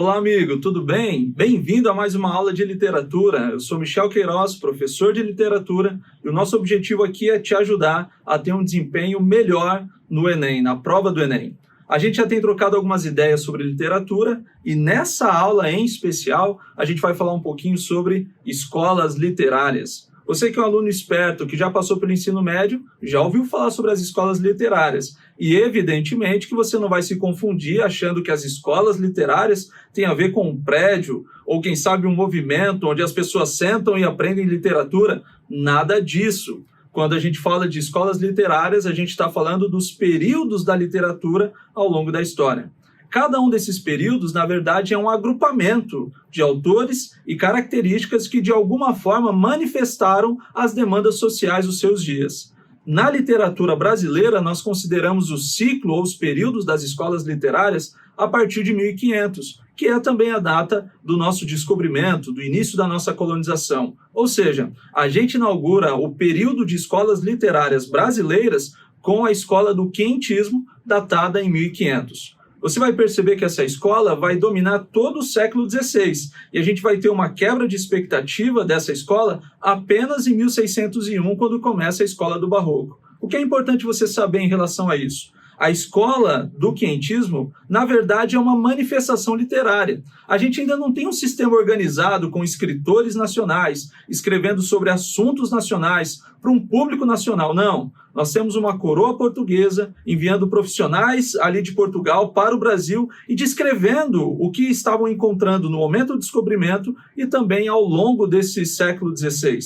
Olá, amigo, tudo bem? Bem-vindo a mais uma aula de literatura. Eu sou Michel Queiroz, professor de literatura, e o nosso objetivo aqui é te ajudar a ter um desempenho melhor no Enem, na prova do Enem. A gente já tem trocado algumas ideias sobre literatura e nessa aula em especial a gente vai falar um pouquinho sobre escolas literárias. Você que é um aluno esperto, que já passou pelo ensino médio, já ouviu falar sobre as escolas literárias. E evidentemente que você não vai se confundir achando que as escolas literárias têm a ver com um prédio ou quem sabe um movimento onde as pessoas sentam e aprendem literatura. Nada disso. Quando a gente fala de escolas literárias, a gente está falando dos períodos da literatura ao longo da história. Cada um desses períodos, na verdade, é um agrupamento de autores e características que, de alguma forma, manifestaram as demandas sociais dos seus dias. Na literatura brasileira, nós consideramos o ciclo ou os períodos das escolas literárias a partir de 1500, que é também a data do nosso descobrimento, do início da nossa colonização. Ou seja, a gente inaugura o período de escolas literárias brasileiras com a escola do quentismo, datada em 1500. Você vai perceber que essa escola vai dominar todo o século XVI e a gente vai ter uma quebra de expectativa dessa escola apenas em 1601, quando começa a escola do Barroco. O que é importante você saber em relação a isso? A escola do quentismo, na verdade, é uma manifestação literária. A gente ainda não tem um sistema organizado com escritores nacionais, escrevendo sobre assuntos nacionais para um público nacional, não. Nós temos uma coroa portuguesa enviando profissionais ali de Portugal para o Brasil e descrevendo o que estavam encontrando no momento do descobrimento e também ao longo desse século XVI.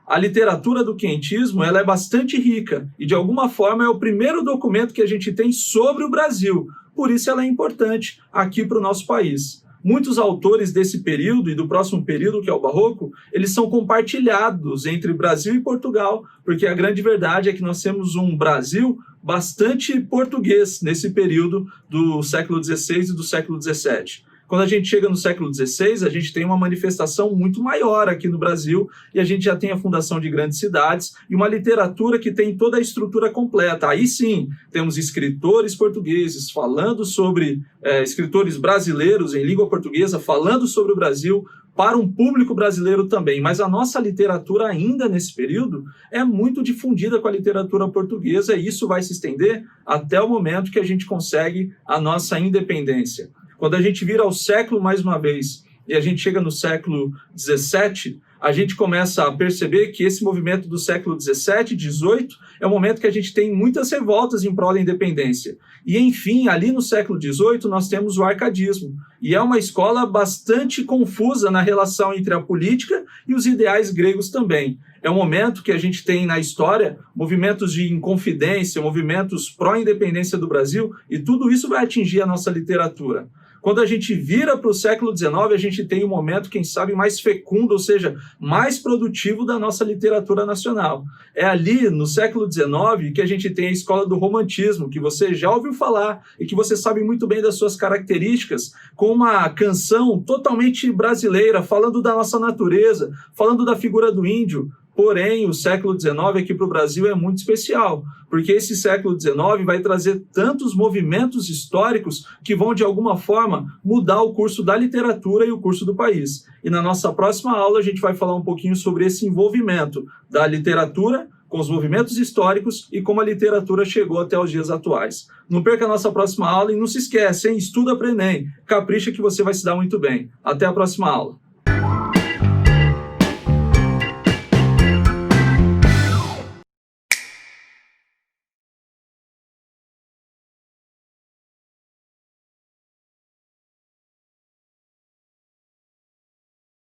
A literatura do quentismo ela é bastante rica e, de alguma forma, é o primeiro documento que a gente tem sobre o Brasil. Por isso ela é importante aqui para o nosso país. Muitos autores desse período e do próximo período, que é o Barroco, eles são compartilhados entre Brasil e Portugal, porque a grande verdade é que nós temos um Brasil bastante português nesse período do século XVI e do século XVII. Quando a gente chega no século XVI, a gente tem uma manifestação muito maior aqui no Brasil e a gente já tem a fundação de grandes cidades e uma literatura que tem toda a estrutura completa. Aí sim, temos escritores portugueses falando sobre, escritores brasileiros em língua portuguesa falando sobre o Brasil para um público brasileiro também. Mas a nossa literatura ainda nesse período é muito difundida com a literatura portuguesa e isso vai se estender até o momento que a gente consegue a nossa independência. Quando a gente vira ao século, mais uma vez, e a gente chega no século XVII, a gente começa a perceber que esse movimento do século XVII, XVIII, é o momento que a gente tem muitas revoltas em prol da independência. E, enfim, ali no século XVIII, nós temos o arcadismo. E é uma escola bastante confusa na relação entre a política e os ideais gregos também. É um momento que a gente tem na história movimentos de inconfidência, movimentos pró-independência do Brasil, e tudo isso vai atingir a nossa literatura. Quando a gente vira para o século XIX, a gente tem um momento, quem sabe, mais fecundo, ou seja, mais produtivo da nossa literatura nacional. É ali, no século XIX, que a gente tem a escola do romantismo, que você já ouviu falar e que você sabe muito bem das suas características, com uma canção totalmente brasileira, falando da nossa natureza, falando da figura do índio. Porém, o século XIX aqui para o Brasil é muito especial, porque esse século XIX vai trazer tantos movimentos históricos que vão, de alguma forma, mudar o curso da literatura e o curso do país. E na nossa próxima aula a gente vai falar um pouquinho sobre esse envolvimento da literatura com os movimentos históricos e como a literatura chegou até os dias atuais. Não perca a nossa próxima aula e não se esquece, hein? Estuda para o Enem. Capricha que você vai se dar muito bem. Até a próxima aula.